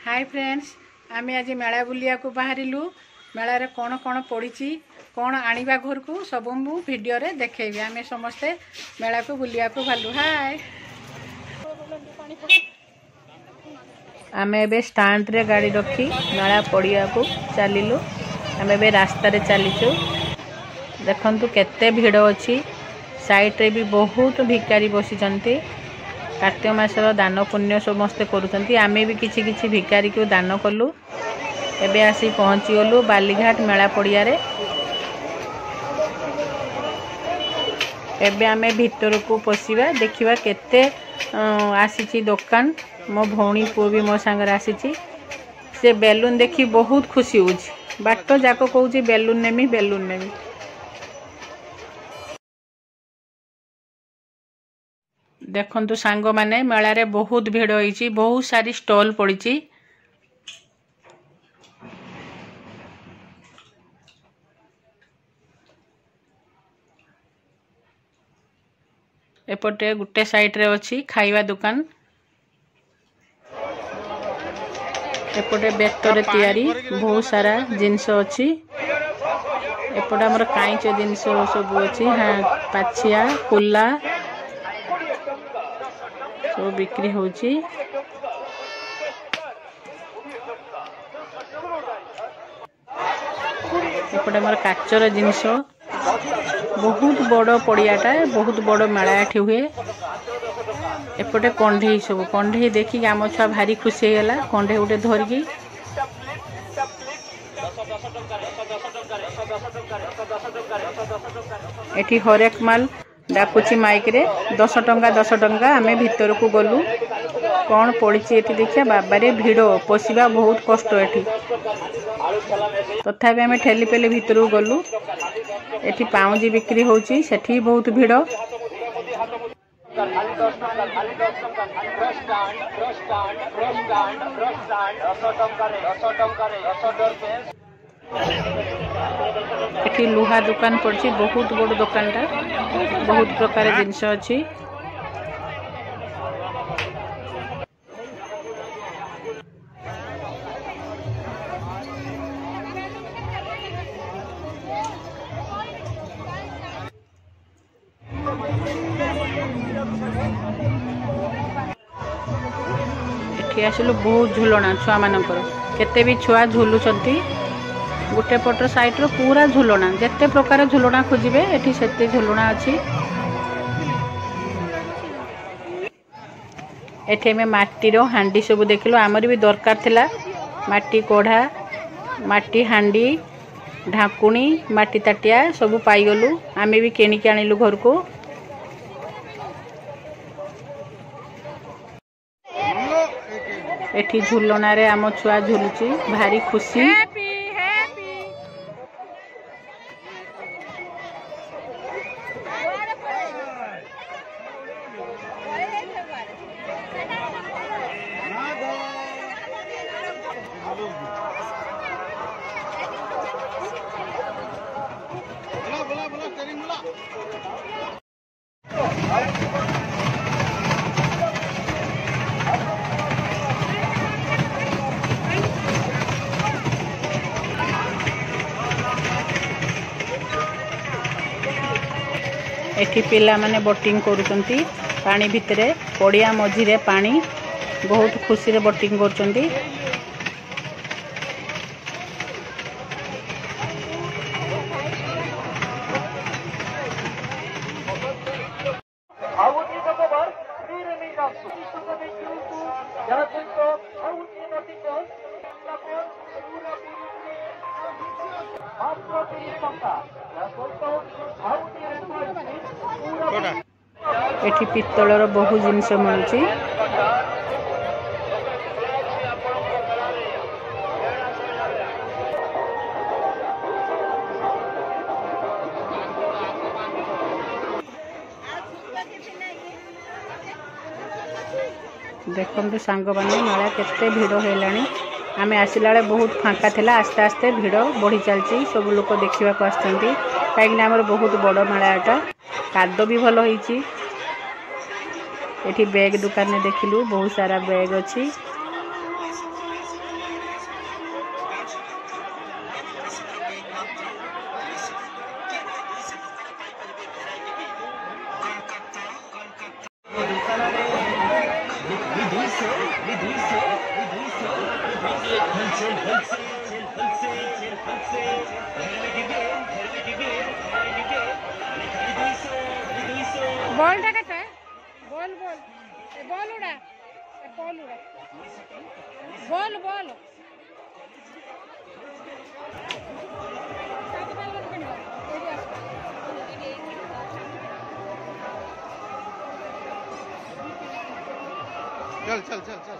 Hi friends, आम आज मेला बुलिया को बाहरिलु। मेला रे कौन कौन पड़ी कौन आनिबा घर को सब मु वीडियो रे देखेबी। आमे समस्ते मेला को बुलिया को भालु। हाय आमे एबे स्टैंड रे गाड़ी रखी मेला पड़िया को चलिलु। आमे एबे रास्ता रे चलीचु। देखंतु केते भीड़ अछि। साइड रे भी बहुत भिकारी बसिचंती। कार्तिक मासर दान पुण्य समस्ते करूचंती। आमे भी किछि किछि भिकारी को दान कलु। एबे आसी पहुंची गलु बालीघाट मेला पड़िया रे। एबे आमे भीतर को पसिबा देखिबा केते आसीची दुकान। मो भौणी पु भी मो संग आसीची। से बेलून देखि बहुत खुशी होउची। बाट जाको कहूची बेलून नेमी बेलून नेमी। देखंतु सांग माने मेला रे बहुत भीड़ होईची। बहुत सारी स्टॉल पड़ीची। एपटे गुटे साइड रे अछि खाइबा दुकान। एपटे बेटर तैयारी बहुत सारा जिंस अछि। एपटे हमर काईच जिंस सब अछि। हां पाछिया कुल्ला तो बिक्री होची। एपटे हमर काचर जिंस बहुत बड़ पड़ियाटा। बहुत बड़ मेला एठी हुए। एपटे कंढे सब कंढे देखि आम छुआ भारी खुशी हैला। कंढे उठे धरकी एठी हरेक माल डाकुची माइक रे 10 टंका 10 टंका। आमे भीतर को गलु कौन पड़ी एठी देखिया। बाबा रे भीड़ पसिबा बहुत कष्ट एठी। तथापि आमे ठेली पेले भीतर को गलु। एठी पाउजी बिक्री होची। सेठी बहुत भीड़। एठी लुहा दुकान पड़ची। बहुत बड़ दुकान टा। बहुत प्रकार जिंस अछि। एठी आसिलु बहुत झुलना छुआ मानकर। केते भी छुआ झुलुचंती। गुटे पटर साइड रो पूरा झुलना। जेते प्रकार झुलना खोजिबे एठी सेते झुलना अछि। एठी में माटी रो हांडी सब देखिलो। हमर भी दरकार थिला माटी कोढ़ा, माटी हांडी, ढाकुणी, माटी ताटिया सब पाई गलु। आमे भी केनी के आनिलु घर को। एठी झुलना रे आम छुआ झुलुची भारी खुशी। एठी पिला माने बोटिंग करूचंती। पानी भितरे पड़िया मझिरे पानी। बहुत खुशी रे बोटिंग करूचंती। एठी पित्तलर बहु जिनिस मिलुची। देखंतु सांग माने मेला केते भीड़ हेलानी। आमे आसिला बेले बहुत फांका थिला। आस्ते आस्ते भीड़ बढ़ी चलची। सब लोक देखिबा को आछंती। काईकि हमर बहुत बड़ मेलाटा। कादो भी भलो होईची। एठी बैग दुकान में देखिलु बहुत सारा बैग अछि। बॉल टा कटा बॉल बॉल बॉल उड़ा बॉल उड़ा बॉल बॉल चल चल चल चल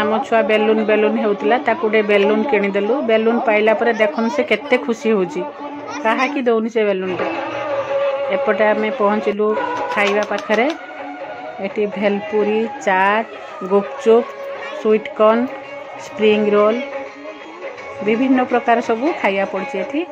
आम छुआ बेलून बेलून होता ताकूटे बेलून किणीदेलु बेलून पाइला पर देखुन से केते खुशी होची कहा कि दौनी से बेलून एपटे आम पहुँचलु खाइबा पाखरे एटी भेलपुरी चाट गुपचुप स्वीट कॉर्न स्प्रिंग रोल विभिन्न प्रकार सबू खाइया पड़ची एथी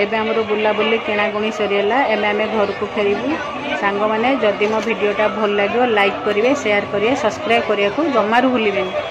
एबे हमरो बुलाबुली किणागुणी सरीला एबे आमे घर को फेरिबू सांग माने जदि मो वीडियोटा भल लागियो लाइक करिवे शेयर करिवे सब्सक्राइब करिया को जमारू भूलिबेनी।